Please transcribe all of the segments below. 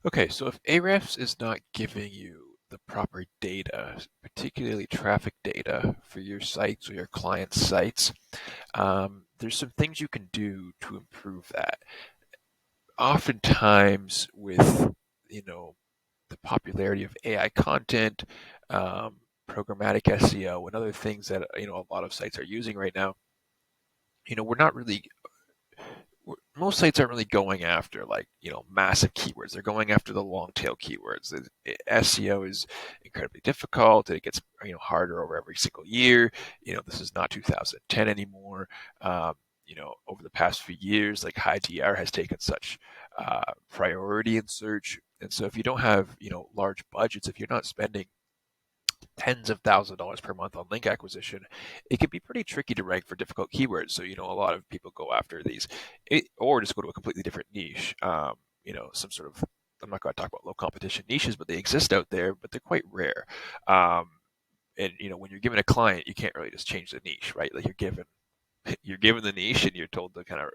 Okay, so if Ahrefs is not giving you the proper data, particularly traffic data for your sites or your clients' sites, there's some things you can do to improve that. Oftentimes, with the popularity of AI content, um, programmatic SEO, and other things that a lot of sites are using right now, we're not really most sites aren't really going after like massive keywords. They're going after the long tail keywords. SEO is incredibly difficult, and it gets harder over every single year. This is not 2010 anymore. Over the past few years, like high DR has taken such priority in search, and so if you don't have large budgets, if you're not spending tens of thousands of dollars per month on link acquisition, it can be pretty tricky to rank for difficult keywords. So, a lot of people go after these, or just go to a completely different niche. Some sort of, I'm not going to talk about low competition niches, but they exist out there, but they're quite rare. Um, and when you're given a client, you can't really just change the niche, right? Like you're given the niche and you're told to kind of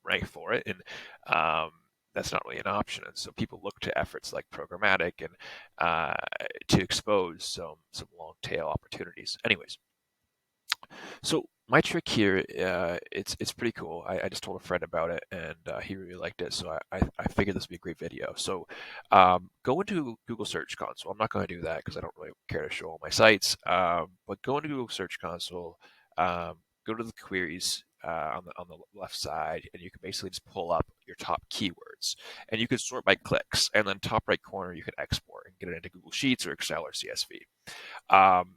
rank for it, and um, that's not really an option. And so people look to efforts like programmatic and to expose some long tail opportunities. Anyways, so my trick here, it's pretty cool. I just told a friend about it, and he really liked it. So I figured this would be a great video. So go into Google Search Console. I'm not going to do that because I don't really care to show all my sites. But go into Google Search Console. Go to the queries on the left side, and you can basically just pull up your top keywords, and you can sort by clicks. And then top right corner, you can export and get it into Google Sheets or Excel or CSV. Um,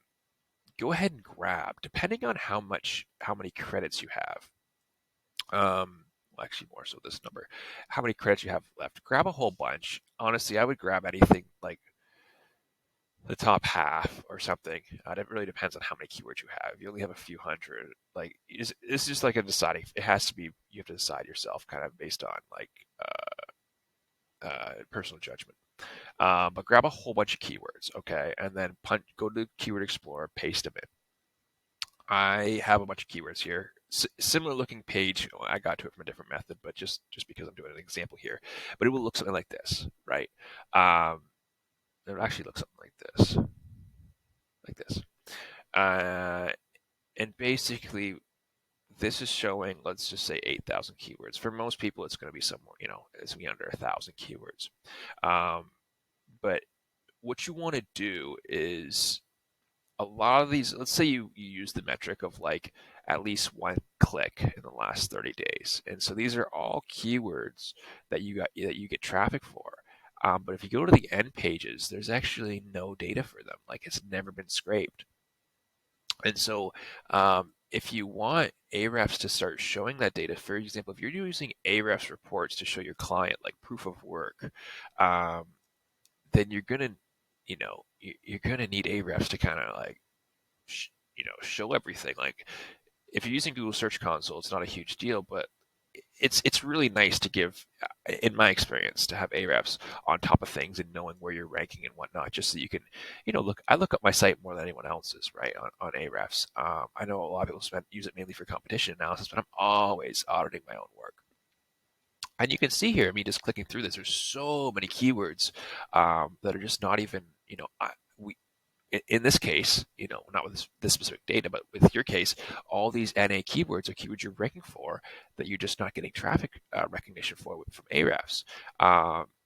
Go ahead and grab, depending on how many credits you have. Well, actually more so this number, how many credits you have left. Grab a whole bunch. Honestly, I would grab anything like the top half or something. It really depends on how many keywords you have. If you only have a few hundred, like it's just like a deciding. It has to be. You have to decide yourself, kind of based on like personal judgment. But grab a whole bunch of keywords, okay, and then go to Keyword Explorer, paste them in. I have a bunch of keywords here. Similar looking page. I got to it from a different method, but just because I'm doing an example here, but it will look something like this, right? Um, it actually looks something like this. Uh, and basically, this is showing, let's just say 8,000 keywords. For most people, it's going to be somewhere, it's going to be under 1,000 keywords. Um, but what you want to do is a lot of these, let's say you use the metric of like at least one click in the last 30 days. And so these are all keywords that you get traffic for. But if you go to the end pages, there's actually no data for them. Like it's never been scraped. And so if you want Ahrefs to start showing that data, for example, if you're using Ahrefs reports to show your client like proof of work, um, then you're gonna need Ahrefs to kind of like show everything. Like if you're using Google Search Console, it's not a huge deal, but it's really nice to give, in my experience, to have Ahrefs on top of things and knowing where you're ranking and whatnot, just so you can, look. I look up my site more than anyone else's, right, on Ahrefs. I know a lot of people use it mainly for competition analysis, but I'm always auditing my own work. And you can see here, me just clicking through this, there's so many keywords that are just not even, we in this case, not with this specific data, but with your case, all these NA keywords are keywords you're ranking for that you're just not getting traffic recognition for from Ahrefs.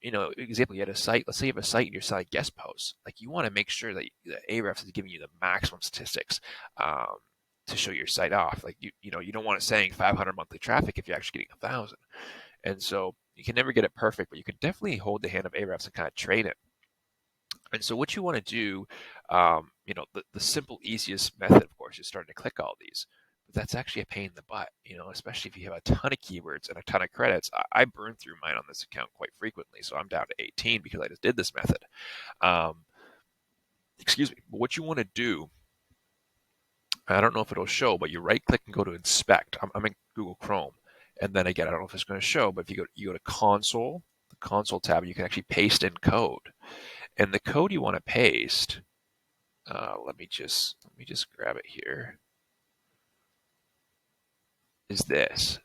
Example, you had a site, let's say you have a site and you're selling guest posts. Like you want to make sure that Ahrefs is giving you the maximum statistics to show your site off. Like you don't want it saying 500 monthly traffic if you're actually getting 1,000. And so you can never get it perfect, but you can definitely hold the hand of Ahrefs and kind of train it. And so what you want to do, the simple, easiest method, of course, is starting to click all these. But that's actually a pain in the butt, especially if you have a ton of keywords and a ton of credits. I burn through mine on this account quite frequently, so I'm down to 18 because I just did this method. Um, Excuse me. But what you want to do, I don't know if it'll show, but you right click and go to inspect. I'm in Google Chrome. And then again, I don't know if it's going to show, but if you go to console, the console tab, you can actually paste in code. And the code you want to paste, let me just grab it here, is this.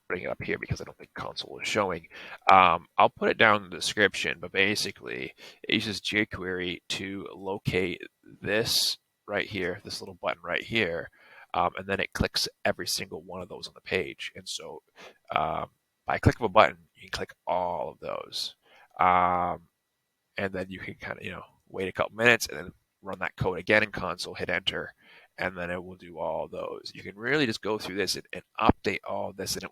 putting it up here because I don't think console is showing. I'll put it down in the description, but basically it uses jQuery to locate this right here, this little button right here, and then it clicks every single one of those on the page. And so by click of a button, you can click all of those. And then you can kind of, wait a couple minutes and then run that code again in console, hit enter, and then it will do all those. You can really just go through this and update all this, and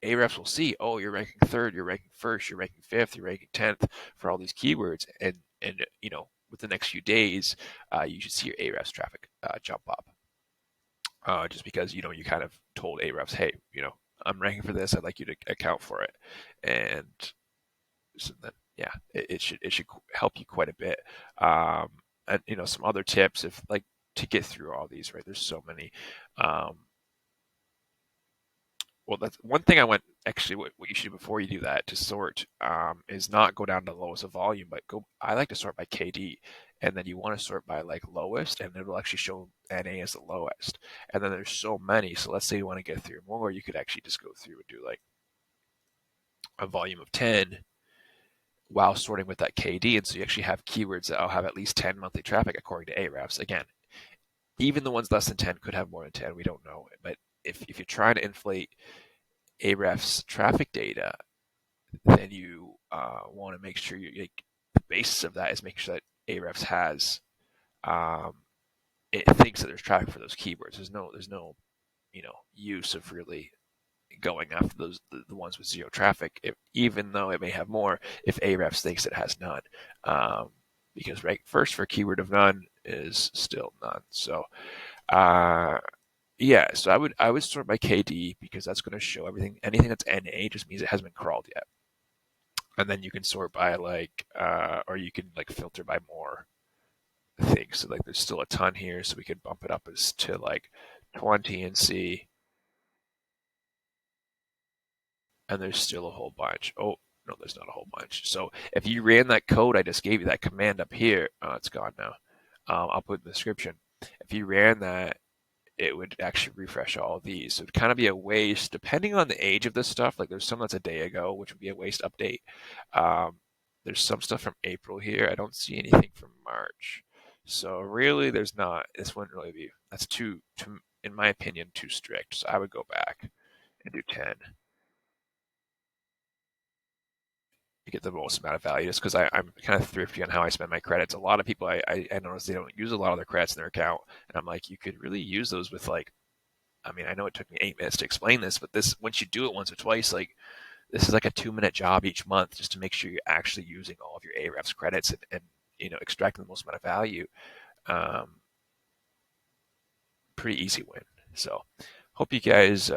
Ahrefs will see, oh, you're ranking third, you're ranking first, you're ranking fifth, you're ranking 10th for all these keywords, and with the next few days, you should see your Ahrefs traffic jump up. Just because you kind of told Ahrefs, hey, I'm ranking for this, I'd like you to account for it, and so then yeah, it should help you quite a bit. And some other tips if like to get through all these, right? There's so many. Well, that's one thing actually what you should do before you do that to sort is not go down to the lowest of volume, but I like to sort by KD, and then you want to sort by like lowest, and it'll actually show NA as the lowest. And then there's so many, so let's say you want to get through more, you could actually just go through and do like a volume of 10 while sorting with that KD. And so you actually have keywords that will have at least 10 monthly traffic according to Ahrefs. Again, even the ones less than 10 could have more than 10. We don't know. But if you're trying to inflate Ahrefs traffic data, then you want to make sure the basis of that is making sure that Ahrefs has it thinks that there's traffic for those keywords. There's no use of really going after the ones with zero traffic, even though it may have more, if Ahrefs thinks it has none, because rank first for keyword of none is still none. So yeah, so I would sort by KD because that's going to show anything that's NA just means it hasn't been crawled yet, and then you can sort by like or you can like filter by more things. So like there's still a ton here, so we could bump it up as to like 20 and see. And there's still a whole bunch. Oh, no, there's not a whole bunch. So if you ran that code I just gave you, that command up here, it's gone now. I'll put in the description. If you ran that, it would actually refresh all of these. So it'd kind of be a waste, depending on the age of this stuff. Like there's some that's a day ago, which would be a waste update. There's some stuff from April here. I don't see anything from March. So really, there's not. This wouldn't really be. That's too, in my opinion, too strict. So I would go back and do 10. Get the most amount of value just because I'm kind of thrifty on how I spend my credits. A lot of people I notice they don't use a lot of their credits in their account, and I'm like, you could really use those with like, I mean, I know it took me 8 minutes to explain this, but this once you do it once or twice, like this is like a 2-minute job each month just to make sure you're actually using all of your Ahrefs credits and extracting the most amount of value. Um, Pretty easy win. So hope you guys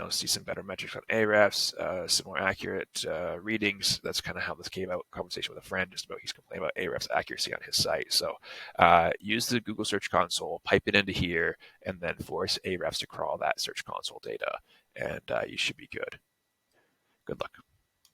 see some better metrics on Ahrefs, some more accurate readings. That's kind of how this came out. Conversation with a friend just about he's complaining about Ahrefs accuracy on his site. So use the Google Search Console, pipe it into here, and then force Ahrefs to crawl that Search Console data, and you should be good. Good luck.